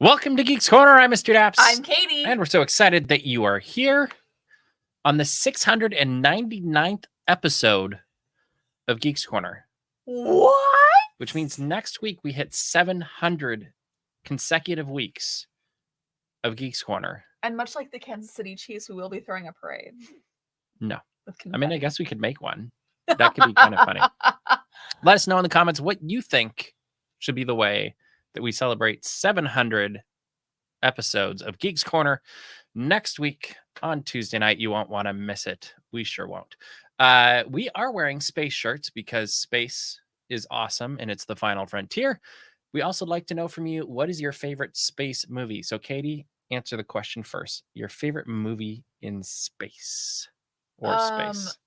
Welcome to Geeks Corner. I'm Mr. Daps. I'm Katie. And we're so excited that you are here on the 699th episode of Geeks Corner. What? Which means next week we hit 700 consecutive weeks of Geeks Corner. And much like the Kansas City Chiefs, we will be throwing a parade. No. I mean, I guess we could make one. That could be kind of funny. Let us know in the comments what you think should be the way that we celebrate 700 episodes of Geeks Corner next week on Tuesday night. You won't want to miss it. We sure won't. We are wearing space shirts because space is awesome and it's the final frontier. We also like to know from you, what is your favorite space movie? So Katie, answer the question first. Your favorite movie in space or space?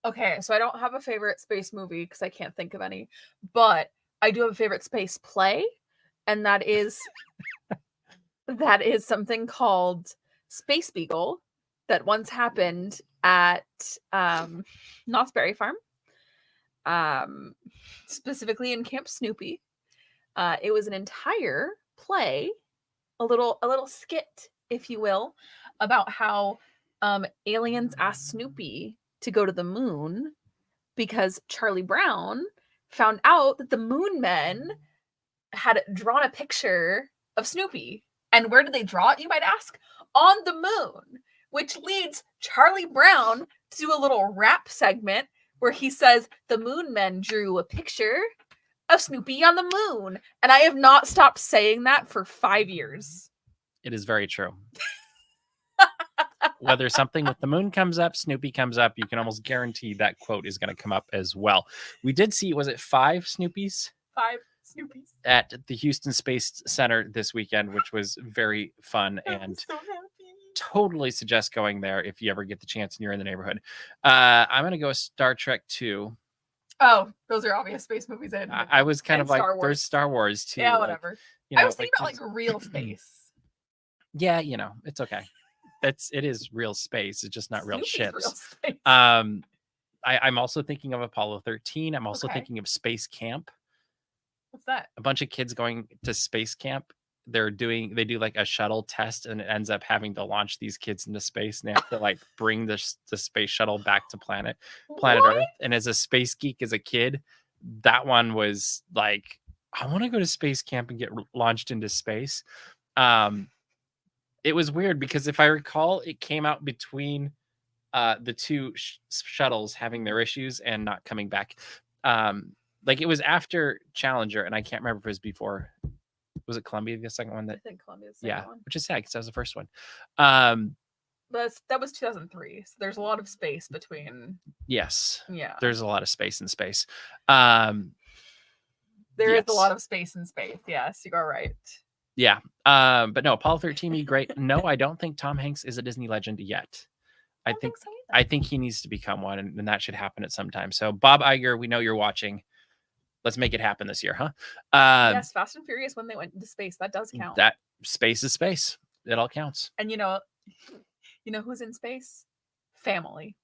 Okay, so I don't have a favorite space movie because I can't think of any, but I do have a favorite space play, and that is something called Space Beagle that once happened at Knott's Berry Farm, specifically in Camp Snoopy. It was an entire play, a little skit, if you will, about how aliens asked Snoopy to go to the moon because Charlie Brown found out that the Moon Men had drawn a picture of Snoopy. And where did they draw it, you might ask? On the moon, which leads Charlie Brown to do a little rap segment where he says the Moon Men drew a picture of Snoopy on the moon. And I have not stopped saying that for 5 years. It is very true. Whether something with the moon comes up, Snoopy comes up, you can almost guarantee that quote is going to come up as well. We did see, was it 5 Snoopies? 5 Snoopies. At the Houston Space Center this weekend, which was very fun and so happy. Totally suggest going there if you ever get the chance and you're in the neighborhood. I'm going to go with Star Trek 2. Oh, those are obvious space movies. I was kind of like, there's Star Wars too. Yeah, whatever. Like, I was thinking about like real space. Yeah, it's okay. It is real space. It's just not real ships. Real I'm also thinking of Apollo 13. I'm also thinking of Space Camp. What's that? A bunch of kids going to space camp. They do like a shuttle test, and it ends up having to launch these kids into space, and they have to like bring the space shuttle back to planet Earth. And as a space geek as a kid, that one was like, I want to go to space camp and get launched into space. It was weird because if I recall, it came out between the two shuttles having their issues and not coming back. Like it was after Challenger, and I can't remember if it was before. Was it Columbia, the second one? I think Columbia's the second one. Which is sad because that was the first one. But that was 2003, so there's a lot of space between. Yes. Yeah. There's a lot of space in space. There is a lot of space in space. Yes, you are right. Yeah. But no, Apollo 13 be great. No, I don't think Tom Hanks is a Disney legend yet. I think he needs to become one, and that should happen at some time. So Bob Iger, we know you're watching. Let's make it happen this year, huh? Yes, Fast and Furious when they went into space, that does count. That space is space. It all counts. And you know who's in space? Family.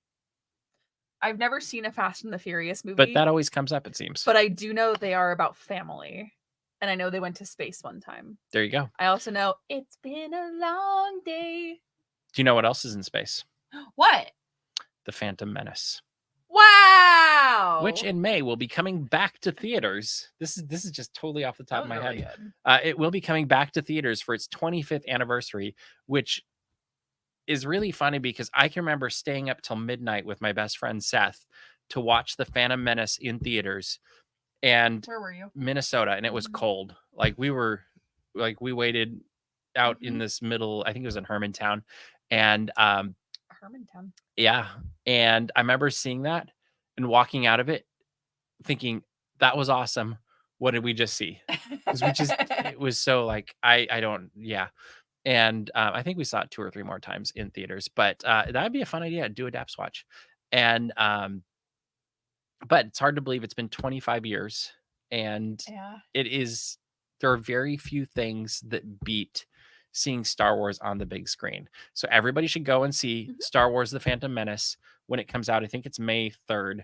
I've never seen a Fast and the Furious movie. But that always comes up, it seems. But I do know they are about family. And I know they went to space one time. There you go. I also know it's been a long day. Do you know what else is in space? What? The Phantom Menace. Wow! Which in May will be coming back to theaters. This is just totally off the top of my head. It will be coming back to theaters for its 25th anniversary, which is really funny because I can remember staying up till midnight with my best friend Seth to watch the Phantom Menace in theaters. And where were you? Minnesota, and it was cold. Like we waited out in this middle, I think it was in Hermantown. And Hermantown. Yeah. And I remember seeing that and walking out of it thinking, that was awesome. What did we just see? Because it was so like, I don't. And I think we saw it 2 or 3 more times in theaters, but that'd be a fun idea. Do a Daps watch. And, but it's hard to believe it's been 25 years, and there are very few things that beat seeing Star Wars on the big screen. So everybody should go and see Star Wars: The Phantom Menace when it comes out. I think it's May 3rd.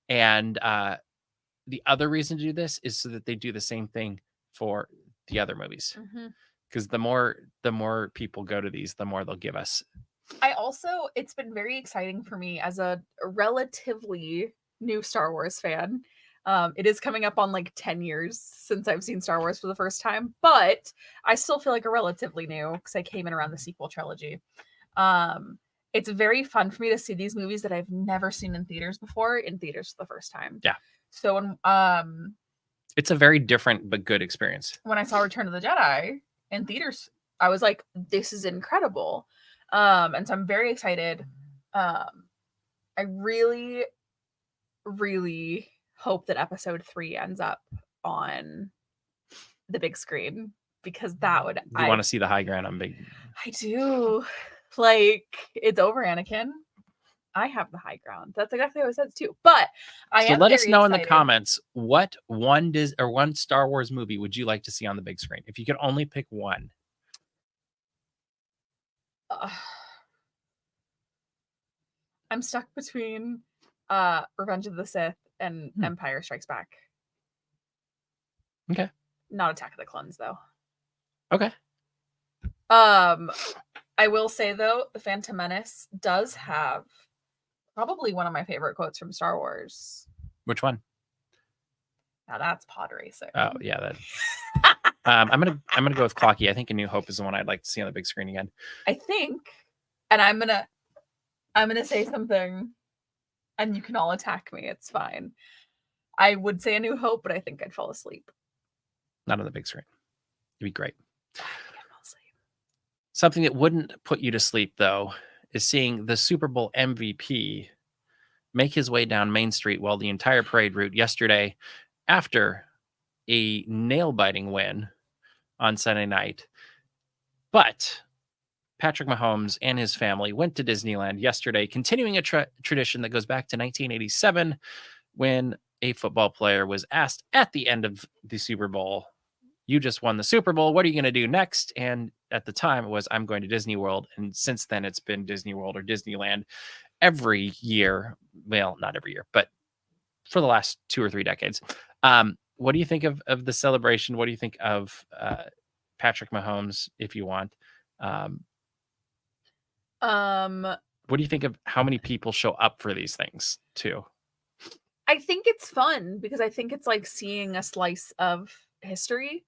And the other reason to do this is so that they do the same thing for the other movies. Mhm. Because the more people go to these, the more they'll give us. It's been very exciting for me as a relatively new Star Wars fan. It is coming up on like 10 years since I've seen Star Wars for the first time, but I still feel like a relatively new because I came in around the sequel trilogy. It's very fun for me to see these movies that I've never seen in theaters before in theaters for the first time. Yeah. So It's a very different but good experience. when I saw Return of the Jedi in theaters, I was like, this is incredible. And so I'm very excited. I really, really hope that episode 3 ends up on the big screen because that would You want to see the high ground on big. I do. Like, it's over, Anakin. I have the high ground. That's exactly what it says too. But I So am let us very know in the excited. comments what one Star Wars movie would you like to see on the big screen? If you could only pick one. I'm stuck between Revenge of the Sith and Empire Strikes Back. Okay. Not Attack of the Clones though. Okay. I will say though, the Phantom Menace does have probably one of my favorite quotes from Star Wars. Which one? Now that's pod racing. Oh yeah, that. I'm gonna go with Clocky. I think A New Hope is the one I'd like to see on the big screen again. I think, and I'm gonna say something, and you can all attack me. It's fine. I would say A New Hope, but I think I'd fall asleep. Not on the big screen. It'd be great. I think I'd fall asleep. Something that wouldn't put you to sleep though is seeing the Super Bowl MVP make his way down Main Street while the entire parade route yesterday, after a nail-biting win on Sunday night. But Patrick Mahomes and his family went to Disneyland yesterday, continuing a tradition that goes back to 1987 when a football player was asked at the end of the Super Bowl, "You just won the Super Bowl. What are you going to do next?" And at the time it was, "I'm going to Disney World." And since then it's been Disney World or Disneyland every year. Well, not every year, but for the last 2 or 3 decades. What do you think of the celebration? What do you think of Patrick Mahomes, if you want? What do you think of how many people show up for these things too? I think it's fun because I think it's like seeing a slice of history.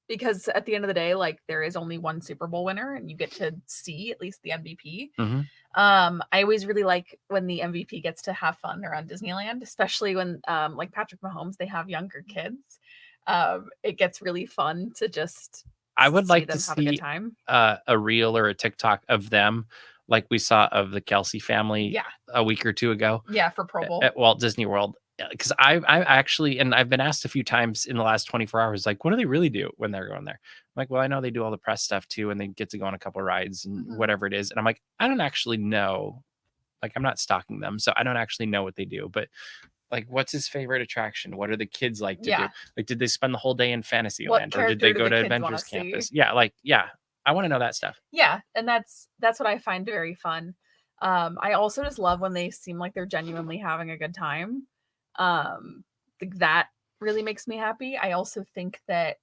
Because at the end of the day, like there is only one Super Bowl winner, and you get to see at least the MVP. Mm-hmm. I always really like when the MVP gets to have fun around Disneyland, especially when like Patrick Mahomes, they have younger kids. It gets really fun to just I would like them to have a good see time. A reel or a TikTok of them, like we saw of the Kelsey family a week or 2 ago. Yeah, for Pro Bowl at Walt Disney World. Because I actually, and I've been asked a few times in the last 24 hours, like, what do they really do when they're going there? I'm like, well, I know they do all the press stuff too, and they get to go on a couple of rides and whatever it is. And I'm like, I don't actually know. Like, I'm not stalking them, so I don't actually know what they do. But like, what's his favorite attraction? What are the kids like to do? Like, did they spend the whole day in Fantasyland, or did they go to Avengers Campus? Yeah, I want to know that stuff. Yeah, and that's what I find very fun. I also just love when they seem like they're genuinely having a good time. That really makes me happy. I also think that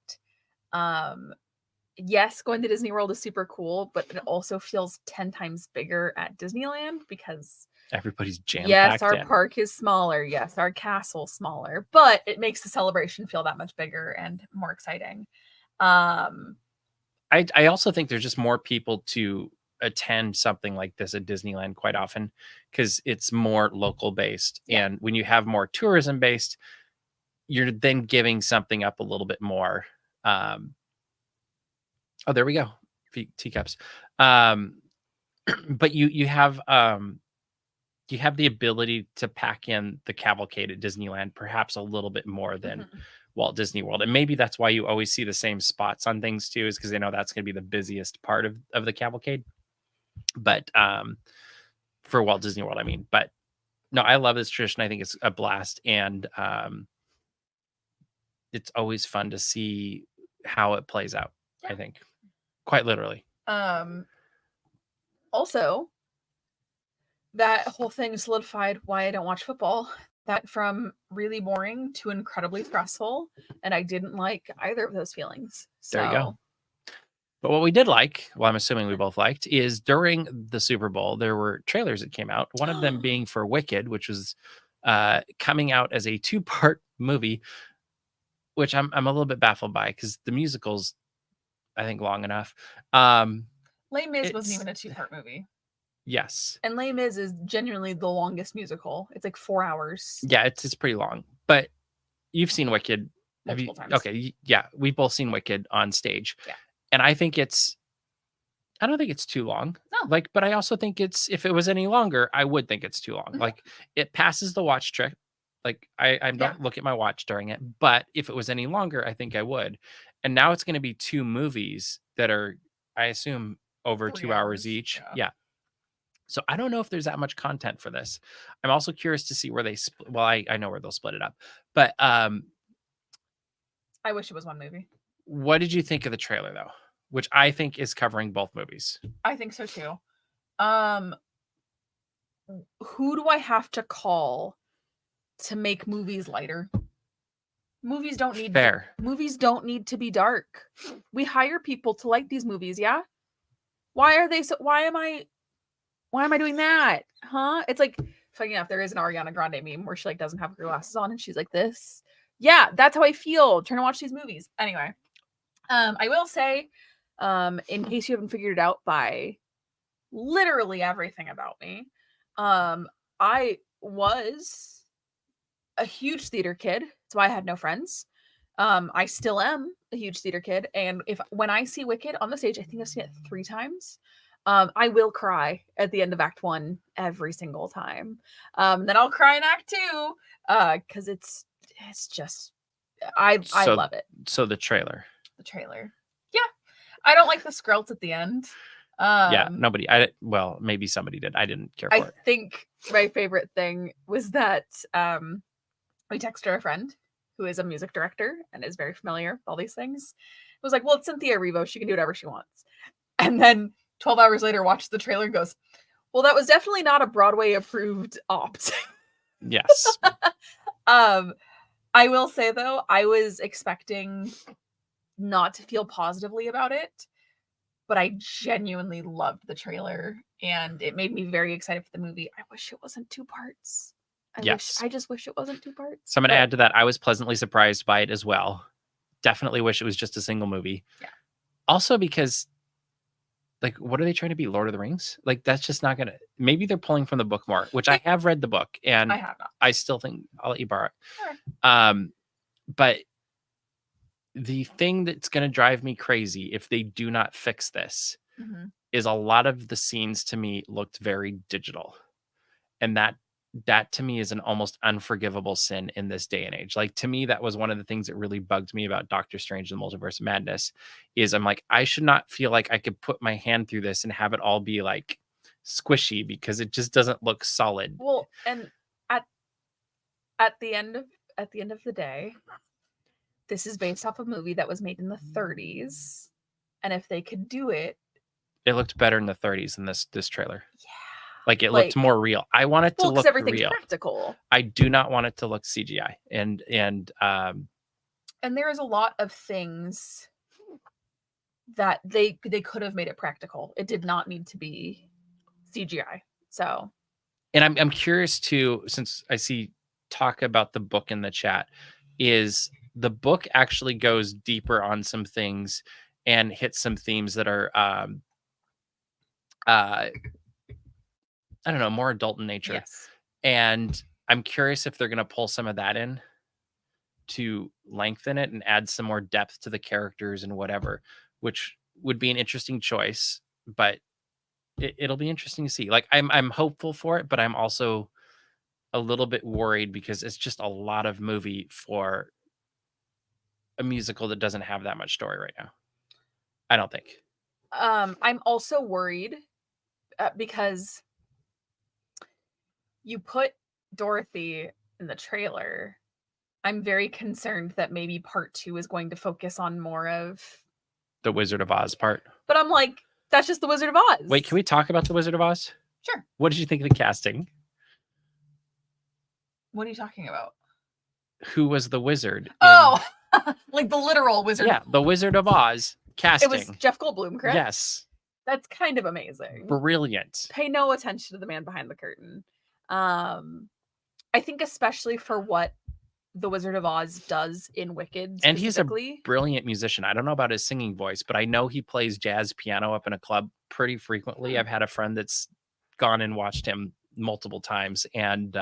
yes, going to Disney World is super cool, but it also feels 10 times bigger at Disneyland because everybody's jam-packed. Yes, our park is smaller. Yes, our castle's smaller, but it makes the celebration feel that much bigger and more exciting. I also think there's just more people to attend something like this at Disneyland quite often because it's more local based. Yeah. And when you have more tourism based, you're then giving something up a little bit more. Oh, there we go. Teacups. But you have the ability to pack in the cavalcade at Disneyland perhaps a little bit more than Walt Disney World. And maybe that's why you always see the same spots on things too, is because they know that's going to be the busiest part of the cavalcade. But for Walt Disney World, I mean, but no, I love this tradition. I think it's a blast. And it's always fun to see how it plays out. Yeah. I think quite literally. Also, that whole thing solidified why I don't watch football. that from really boring to incredibly stressful, and I didn't like either of those feelings. So There you go. But what we did like, well, I'm assuming we both liked, is during the Super Bowl, there were trailers that came out. One of them being for Wicked, which was coming out as a 2-part movie, which I'm a little bit baffled by because the musical's, I think, long enough. Les Mis wasn't even a 2-part movie. Yes. And Les Mis is genuinely the longest musical. It's like 4 hours. Yeah, it's pretty long. But you've seen Wicked. Multiple times. Okay, yeah, we've both seen Wicked on stage. Yeah. And I don't think it's too long. No. Like, but I also think if it was any longer, I would think it's too long. Mm-hmm. Like, it passes the watch trick. Like, I don't look at my watch during it, but if it was any longer, I think I would. And now it's going to be 2 movies that are, I assume, over 2 hours each. Yeah. So I don't know if there's that much content for this. I'm also curious to see where they split. Well, I know where they'll split it up, but I wish it was one movie. What did you think of the trailer though? Which I think is covering both movies. I think so too. Who do I have to call to make movies lighter? Movies don't need movies don't need to be dark. We hire people to like these movies, yeah? Why am I doing that? Huh? It's like, funny enough, there is an Ariana Grande meme where she like doesn't have her glasses on and she's like this. Yeah, that's how I feel trying to watch these movies. Anyway, I will say, in case you haven't figured it out by literally everything about me, I was a huge theater kid. That's why I had no friends. I still am a huge theater kid, and when I see Wicked on the stage, I think I've seen it 3 times. I will cry at the end of Act 1 every single time. Then I'll cry in Act 2 because it's just I love it. So the trailer. Yeah, I don't like the Skrulls at the end. Yeah, well, maybe somebody did. I didn't care for it. I think my favorite thing was that we texted a friend who is a music director and is very familiar with all these things. It was like, well, it's Cynthia Erivo. She can do whatever she wants. And then 12 hours later, watches the trailer and goes, well, that was definitely not a Broadway approved opt. Yes. I will say though, I was expecting not to feel positively about it, but I genuinely loved the trailer and it made me very excited for the movie. I wish it wasn't 2 parts. I just wish it wasn't 2 parts. So I'm going to add to that. I was pleasantly surprised by it as well. Definitely wish it was just a single movie. Yeah. Also because, like, what are they trying to be? Lord of the Rings? Like, that's just not going to, maybe they're pulling from the book more, which I have read the book and I have not. I still think I'll let you borrow it. Sure. But the thing that's going to drive me crazy if they do not fix this is a lot of the scenes to me looked very digital. And that to me is an almost unforgivable sin in this day and age. Like, to me, that was one of the things that really bugged me about Doctor Strange and the Multiverse of Madness is I'm like, I should not feel like I could put my hand through this and have it all be like squishy because it just doesn't look solid. Well, and at the end of the day, this is based off a movie that was made in the 30s. And if they could do it. It looked better in the 30s than this trailer. Yeah. Like, it looked more real. I want it to look everything's real. Practical. I do not want it to look CGI. And there is a lot of things that they could have made it practical. It did not need to be CGI. So. And I'm curious too, since I see talk about the book in the chat, is the book actually goes deeper on some things and hits some themes that are I don't know, more adult in nature. Yes. And I'm curious if they're going to pull some of that in to lengthen it and add some more depth to the characters and whatever, which would be an interesting choice, but it'll be interesting to see. Like, I'm hopeful for it, but I'm also a little bit worried because it's just a lot of movie for a musical that doesn't have that much story right now. I don't think. I'm also worried because you put Dorothy in the trailer. I'm very concerned that maybe part 2 is going to focus on more of the Wizard of Oz part. But I'm like, that's just the Wizard of Oz. Wait, can we talk about the Wizard of Oz? Sure. What did you think of the casting? What are you talking about? Who was the wizard? Oh, like the literal Wizard. Yeah, the Wizard of Oz casting. It was Jeff Goldblum, correct? Yes. That's kind of amazing. Brilliant. Pay no attention to the man behind the curtain. I think especially for what the Wizard of Oz does in Wicked And he's a specifically. brilliant musician. I don't know about his singing voice, but I know he plays jazz piano up in a club pretty frequently. I've had a friend that's gone and watched him multiple times, and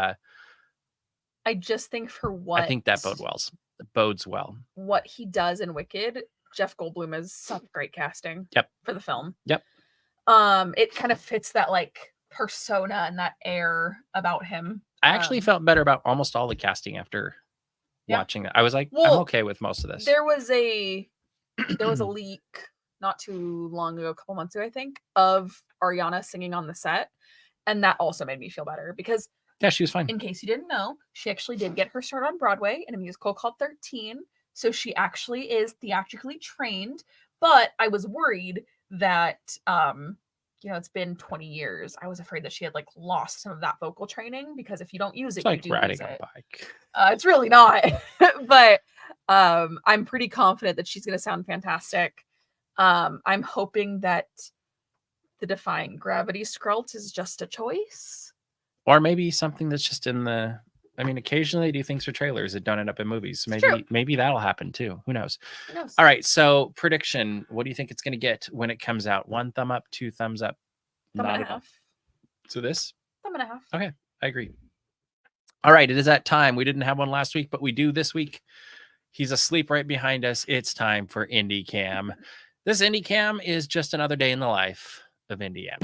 I just think for what I think that bodes well. What he does in Wicked, Jeff Goldblum is such great casting. Yep. For the film. Yep. It kind of fits that like persona and that air about him. I actually felt better about almost all the casting after watching that. I was like, I'm okay with most of this. There was a leak not too long ago, a couple months ago, I think, of Ariana singing on the set, and that also made me feel better because she was fine. In case you didn't know, she actually did get her start on Broadway in a musical called 13, so she actually is theatrically trained. But I was worried that it's been 20 years. I was afraid that she had like lost some of that vocal training because if you don't use it, it's like you do riding lose a it. bike. It's really not, but I'm pretty confident that she's going to sound fantastic. I'm hoping that the Defying Gravity Skrult is just a choice, or maybe something that's just in the. I mean, occasionally they do things for trailers that don't end up in movies. So maybe that'll happen too. Who knows? All right. So prediction. What do you think it's going to get when it comes out? 1 thumb up, 2 thumbs up. Thumb and a half. So this? Thumb and a half. Okay. I agree. All right. It is that time. We didn't have one last week, but we do this week. He's asleep right behind us. It's time for Indy Cam. This Indy Cam is just another day in the life of Indiana.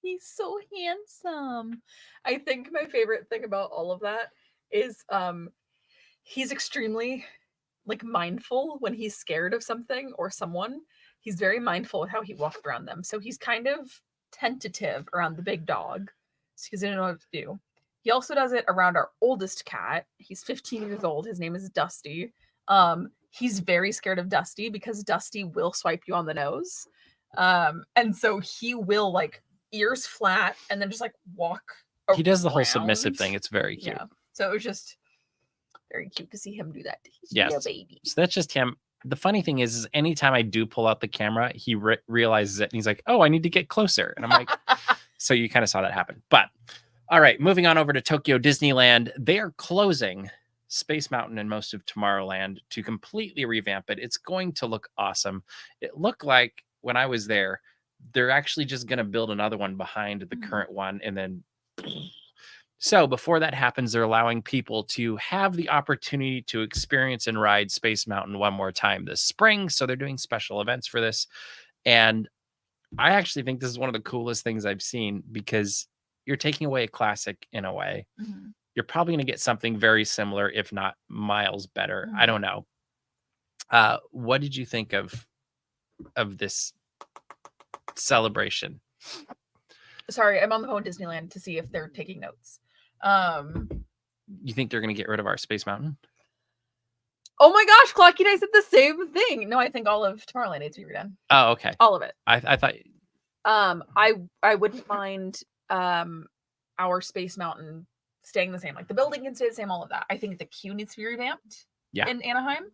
He's so handsome. I think my favorite thing about all of that is he's extremely like mindful when he's scared of something or someone. He's very mindful of how he walks around them. So he's kind of tentative around the big dog because he doesn't know what to do. He also does it around our oldest cat. He's 15 years old. His name is Dusty. He's very scared of Dusty because Dusty will swipe you on the nose. And so he will like ears flat and then just like walk around. He does the whole submissive thing. It's very cute. Yeah. So it was just very cute to see him do that. He's a baby. So that's just him. The funny thing is anytime I do pull out the camera, he realizes it and he's like, oh, I need to get closer. And I'm like, so you kind of saw that happen. But all right, moving on over to Tokyo Disneyland. They are closing Space Mountain and most of Tomorrowland to completely revamp it. It's going to look awesome. It looked like when I was there, they're actually just going to build another one behind the current one. And then, so before that happens, they're allowing people to have the opportunity to experience and ride Space Mountain one more time this spring. So they're doing special events for this. And I actually think this is one of the coolest things I've seen because you're taking away a classic in a way. Mm-hmm. You're probably going to get something very similar, if not miles better. Mm-hmm. I don't know. What did you think of this celebration? Sorry, I'm on the phone at Disneyland to see if they're taking notes. You think they're going to get rid of our Space Mountain? Oh my gosh, Clocky and I said the same thing. No, I think all of Tomorrowland needs to be redone. Oh, okay. All of it. I thought. I wouldn't mind our Space Mountain staying the same. Like the building can stay the same, all of that. I think the queue needs to be revamped in Anaheim.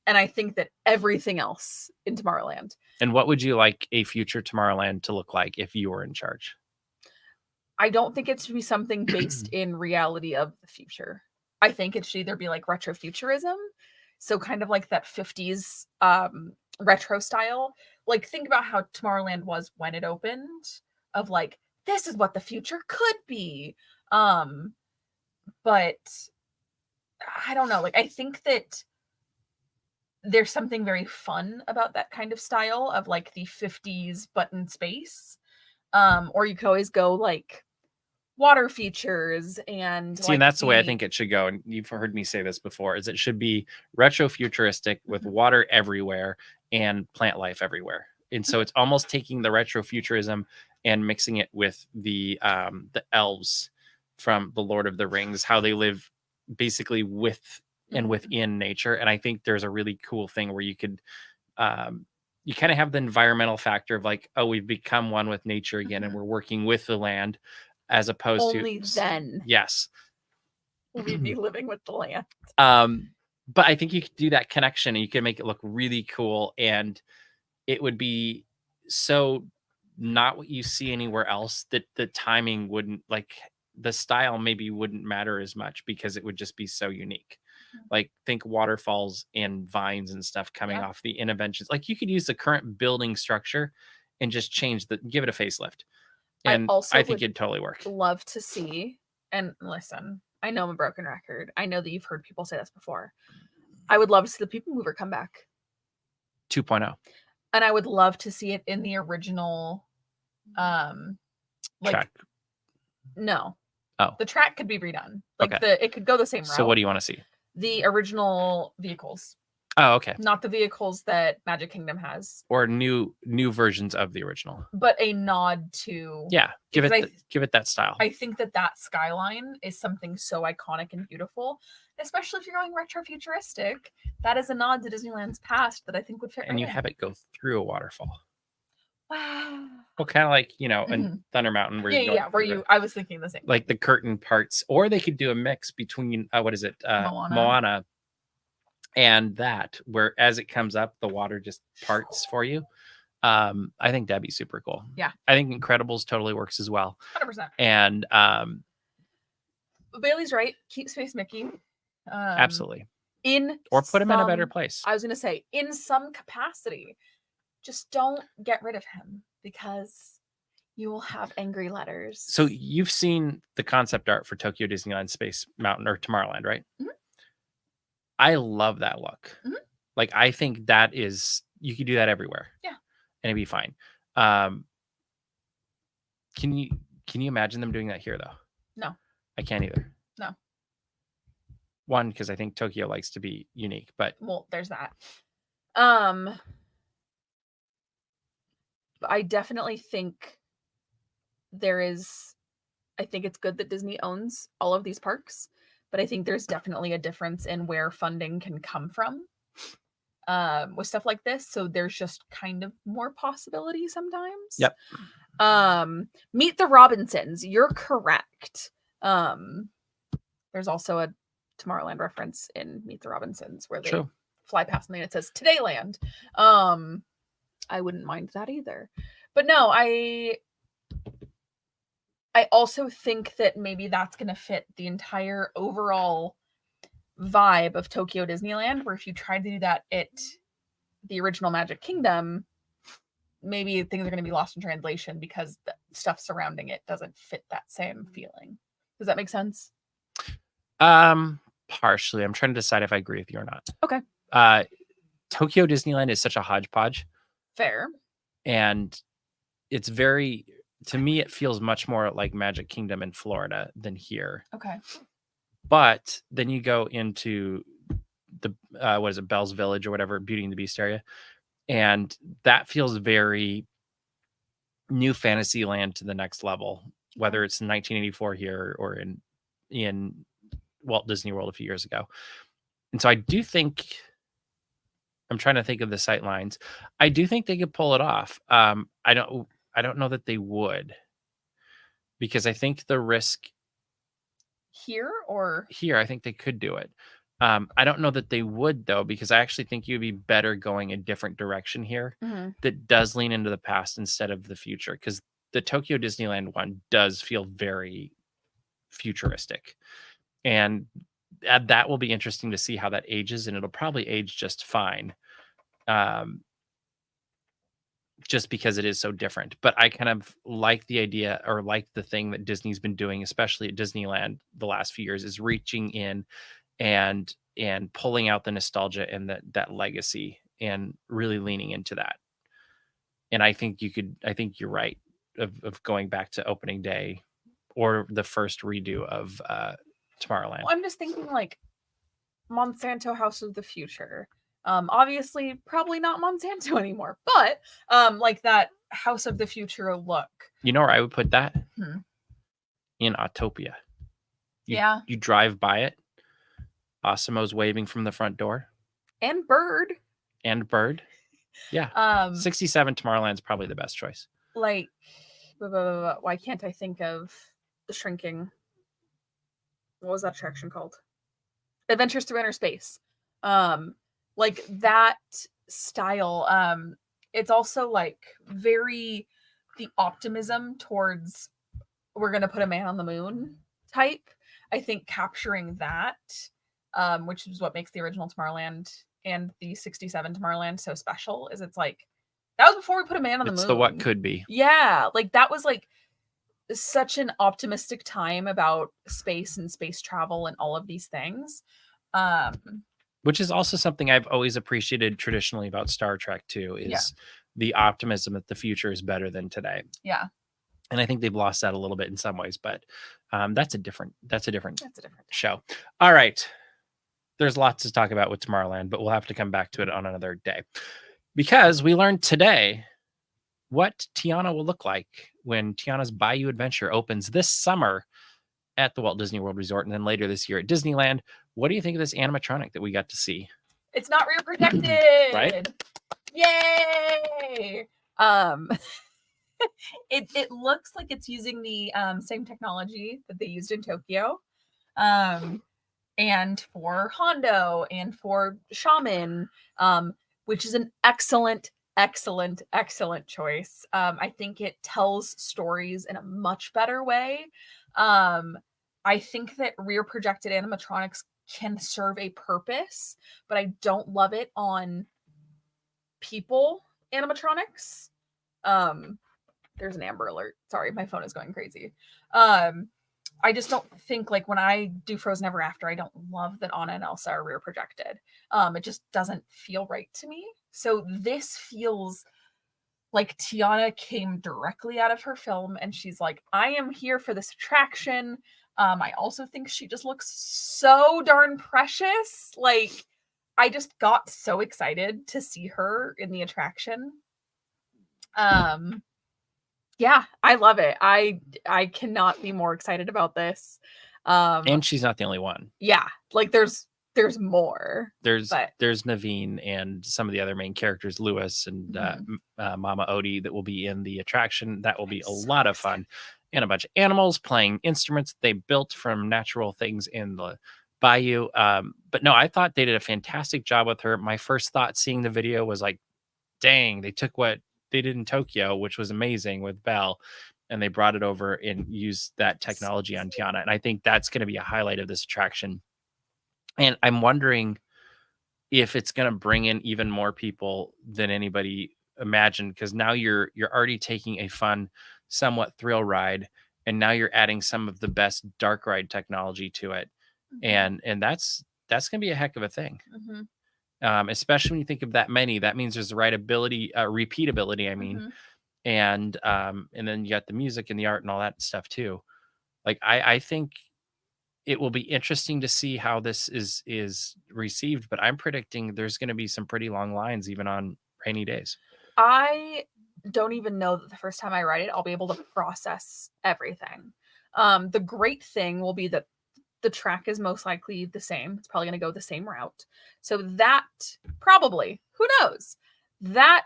And I think that everything else in Tomorrowland. And what would you like a future Tomorrowland to look like if you were in charge? I don't think it should be something based in reality of the future. I think it should either be like retrofuturism, so kind of like that 50s retro style. Like think about how Tomorrowland was when it opened, of like, this is what the future could be. But I don't know. Like I think that there's something very fun about that kind of style of like the 50s button space. Or you could always go like water features and see, and that's the way I think it should go. And you've heard me say this before, is it should be retro futuristic with water everywhere and plant life everywhere. And so it's almost taking the retro futurism and mixing it with the elves from the Lord of the Rings, how they live basically with and within nature. And I think there's a really cool thing where you could you kind of have the environmental factor of like, oh, we've become one with nature again and we're working with the land, as opposed only to then yes we'd be living with the land. But I think you could do that connection and you can make it look really cool, and it would be so not what you see anywhere else, that the timing wouldn't, like the style maybe wouldn't matter as much because it would just be so unique. Like think waterfalls and vines and stuff coming off the interventions. Like you could use the current building structure and just give it a facelift. And I think it'd totally work. Love to see, and listen, I know I'm a broken record. I know that you've heard people say this before. I would love to see the People Mover come back. 2.0. And I would love to see it in the original track. No. Oh. The track could be redone. Like it could go the same route. So what do you want to see? The original vehicles. Oh, okay. Not the vehicles that Magic Kingdom has. Or new versions of the original. But a nod to... Yeah, give it that style. I think that skyline is something so iconic and beautiful, especially if you're going retro-futuristic. That is a nod to Disneyland's past that I think would fit. And you have it go through a waterfall. Wow. Well, kind of like, in Thunder Mountain. Where I was thinking the same. Like the curtain parts. Or they could do a mix between, Moana. And that, where as it comes up, the water just parts for you. I think that'd be super cool. Yeah. I think Incredibles totally works as well. 100%. And Bailey's right. Keep Space Mickey. Absolutely. Or put him in a better place. I was going to say, in some capacity. Just don't get rid of him, because you will have angry letters. So you've seen the concept art for Tokyo Disneyland Space Mountain or Tomorrowland, right? Mm-hmm. I love that look. Mm-hmm. Like, I think that is, you could do that everywhere. Yeah. And it'd be fine. Can you imagine them doing that here though? No. I can't either. No. One, because I think Tokyo likes to be unique, but well, there's that. I definitely think I think it's good that Disney owns all of these parks, but I think there's definitely a difference in where funding can come from with stuff like this. So there's just kind of more possibility sometimes. Yep. Meet the Robinsons. You're correct. There's also a Tomorrowland reference in Meet the Robinsons where they fly past something that says Todayland. I wouldn't mind that either. But no, I also think that maybe that's going to fit the entire overall vibe of Tokyo Disneyland, where if you tried to do that at the original Magic Kingdom, maybe things are going to be lost in translation because the stuff surrounding it doesn't fit that same feeling. Does that make sense? Partially. I'm trying to decide if I agree with you or not. Okay. Tokyo Disneyland is such a hodgepodge. Fair. And it's to me, it feels much more like Magic Kingdom in Florida than here. Okay. But then you go into the, Bell's Village or whatever, Beauty and the Beast area. And that feels very new Fantasyland to the next level, whether it's in 1984 here or in Walt Disney World a few years ago. And so I do think, I'm trying to think of the sight lines. I do think they could pull it off. I don't know that they would, because I think the risk here or here. I think they could do it. I don't know that they would though, because I actually think you'd be better going a different direction here Mhm. that does lean into the past instead of the future. Because the Tokyo Disneyland one does feel very futuristic, and that will be interesting to see how that ages, and it'll probably age just fine. Um, just because it is so different. But I kind of like the idea, or like the thing that Disney's been doing, especially at Disneyland the last few years, is reaching in and pulling out the nostalgia and that legacy and really leaning into that. And I think you're right of going back to opening day or the first redo of Tomorrowland. well, I'm just thinking like Monsanto House of the Future. Obviously, probably not Monsanto anymore, but like that House of the Future look. You know where I would put that? Hmm. In Autopia. Yeah, You drive by it. Osimo's waving from the front door. and Bird. And Bird. Yeah. 67 Tomorrowland's probably the best choice. Like, why can't I think of the shrinking? What was that attraction called? Adventures Through Inner Space. Like that style. It's also like very the optimism towards we're gonna put a man on the moon type. I think capturing that, which is what makes the original Tomorrowland and the 67 Tomorrowland so special, is it's like that was before we put a man on the moon. It's the what could be. Yeah, like that was like such an optimistic time about space and space travel and all of these things. Which is also something I've always appreciated traditionally about Star Trek too, is Yeah. the optimism that the future is better than today. Yeah, And I think they've lost that a little bit in some ways, but that's a different that's a different show. All right. There's lots to talk about with Tomorrowland, but we'll have to come back to it on another day. Because we learned today what Tiana will look like when Tiana's Bayou Adventure opens this summer at the Walt Disney World Resort and then later this year at Disneyland. What do you think of this animatronic that we got to see? It's not rear projected. Right? Yay! It looks like it's using the same technology that they used in Tokyo. And for Hondo and for Shaman, which is an excellent choice. I think it tells stories in a much better way. I think that rear projected animatronics can serve a purpose, but I don't love it on people animatronics. There's an Amber Alert. Sorry, my phone is going crazy. I just don't think, like, when I do Frozen Ever After, I don't love that Anna and Elsa are rear projected. It just doesn't feel right to me. So this feels like Tiana came directly out of her film and she's like, I am here for this attraction. I also think she just looks so darn precious. Like, I just got so excited to see her in the attraction. Yeah, I love it. I cannot be more excited about this. And she's not the only one. Yeah, like there's more. There's Naveen and some of the other main characters, Lewis and Mama Odie, that will be in the attraction. That will be a lot of fun. And a bunch of animals playing instruments they built from natural things in the Bayou. But no, I thought they did a fantastic job with her. My first thought seeing the video was like, dang, they took what they did in Tokyo, which was amazing with Belle, and they brought it over and used that technology on Tiana. And I think that's going to be a highlight of this attraction. And I'm wondering if it's going to bring in even more people than anybody imagined, because now you're already taking a fun, somewhat thrill ride, and now you're adding some of the best dark ride technology to it. And that's going to be a heck of a thing. Especially when you think of that many, that means there's the repeatability, I mean, and then you got the music and the art and all that stuff too. Like, I think it will be interesting to see how this is received, but I'm predicting there's going to be some pretty long lines even on rainy days. I don't even know that the first time I ride it, I'll be able to process everything. The great thing will be that the track is most likely the same. It's probably going to go the same route. So that probably, who knows? That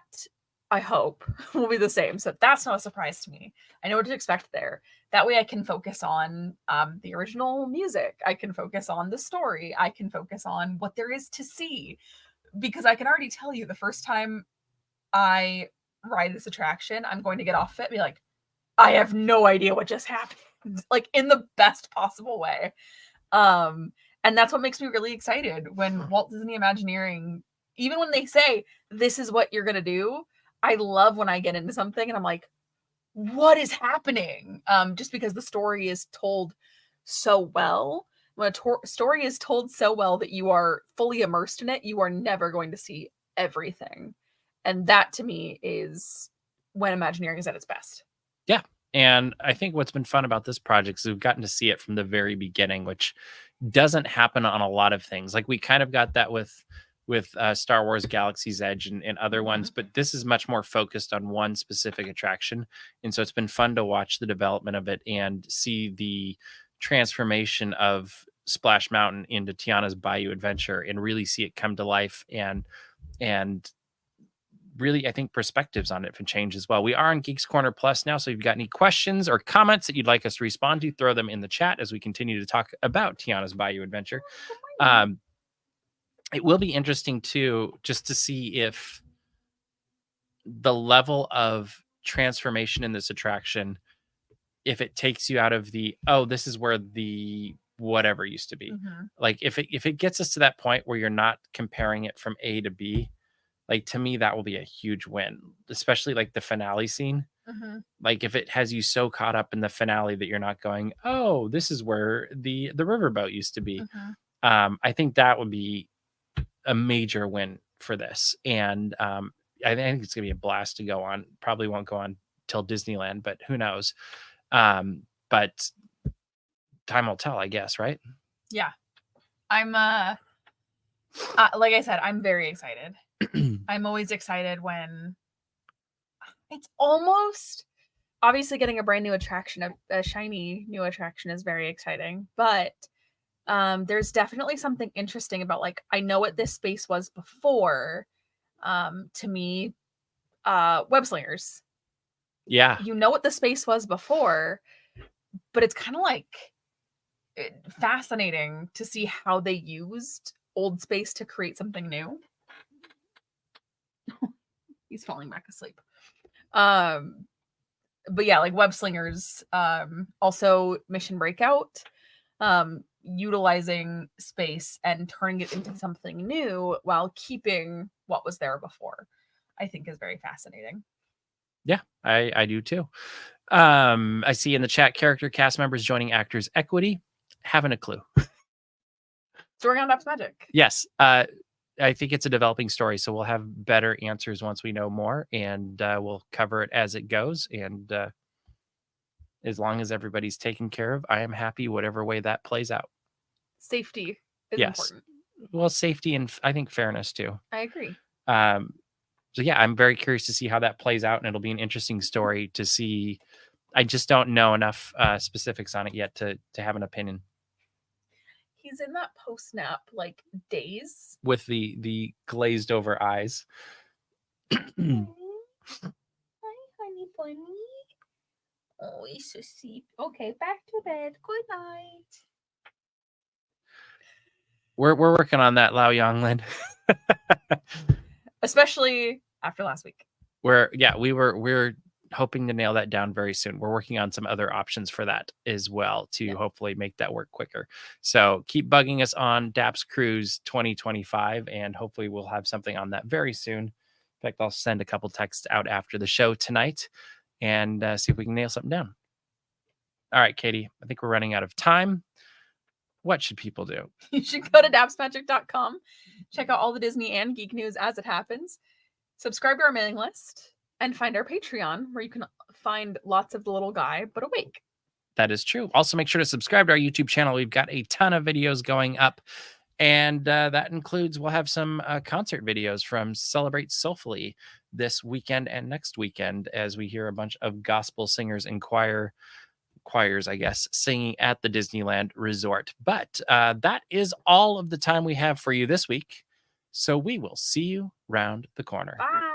I hope, will be the same. So that's not a surprise to me. I know what to expect there. That way I can focus on the original music. I can focus on the story. I can focus on what there is to see. Because I can already tell you the first time I ride this attraction, I'm going to get off it and be like, I have no idea what just happened. Like in the best possible way. And that's what makes me really excited when Walt Disney Imagineering, even when they say this is what you're gonna do, I love when I get into something and I'm like, what is happening? Just because the story is told so well. When a story is told so well that you are fully immersed in it, you are never going to see everything. And that to me is when Imagineering is at its best. Yeah. And I think what's been fun about this project is we've gotten to see it from the very beginning, which doesn't happen on a lot of things. Like we kind of got that with Star Wars Galaxy's Edge and other ones, but this is much more focused on one specific attraction. And so it's been fun to watch the development of it and see the transformation of Splash Mountain into Tiana's Bayou Adventure and really see it come to life and really, I think perspectives on it have changed as well. We are on Geeks Corner Plus now, so if you've got any questions or comments that you'd like us to respond to, throw them in the chat as we continue to talk about Tiana's Bayou Adventure. It will be interesting too, just to see if the level of transformation in this attraction, if it takes you out of the, oh, this is where the whatever used to be. Like if it gets us to that point where you're not comparing it from A to B, like to me, that will be a huge win, especially like the finale scene. Like if it has you so caught up in the finale that you're not going, oh, this is where the riverboat used to be. I think that would be a major win for this. And I think it's gonna be a blast to go on. Probably won't go on till Disneyland, but who knows? But time will tell, I guess, right? Yeah. I'm like I said, I'm very excited. I'm always excited when it's almost obviously getting a brand new attraction, a shiny new attraction is very exciting, but there's definitely something interesting about like I know what this space was before. To me, web slingers. Yeah. You know what the space was before, but it's kind of like fascinating to see how they used old space to create something new. He's falling back asleep. But yeah, like web slingers, also Mission Breakout, utilizing space and turning it into something new while keeping what was there before, I think is very fascinating. Yeah, I do too. I see in the chat character cast members joining Actors Equity. Haven't a clue. Story on Dap's Magic. Yes. I think it's a developing story, so we'll have better answers once we know more, and we'll cover it as it goes. And as long as everybody's taken care of, I am happy whatever way that plays out. Safety is Yes. important. Well, safety and I think fairness too. I agree. So yeah, I'm very curious to see how that plays out, and it'll be an interesting story to see. I just don't know enough specifics on it yet to have an opinion. He's in that post-nap like daze with the glazed over eyes. Hi, honey bunny. Oh, he's so sleepy. Okay, back to bed. Good night. We're working on that, Lao Yonglin. Especially after last week. We're hoping to nail that down very soon. We're working on some other options for that as well to hopefully make that work quicker. So keep bugging us on Daps Cruise 2025, and hopefully we'll have something on that very soon. In fact, I'll send a couple texts out after the show tonight and see if we can nail something down. All right, Katie, I think we're running out of time. What should people do? You should go to dapsmagic.com, check out all the Disney and geek news as it happens, subscribe to our mailing list, and find our Patreon, where you can find lots of the little guy, but awake. That is true. Also, make sure to subscribe to our YouTube channel. We've got a ton of videos going up, and that includes, we'll have some concert videos from Celebrate Soulfully this weekend and next weekend, as we hear a bunch of gospel singers and choirs, I guess, singing at the Disneyland Resort. But that is all of the time we have for you this week. So we will see you round the corner. Bye.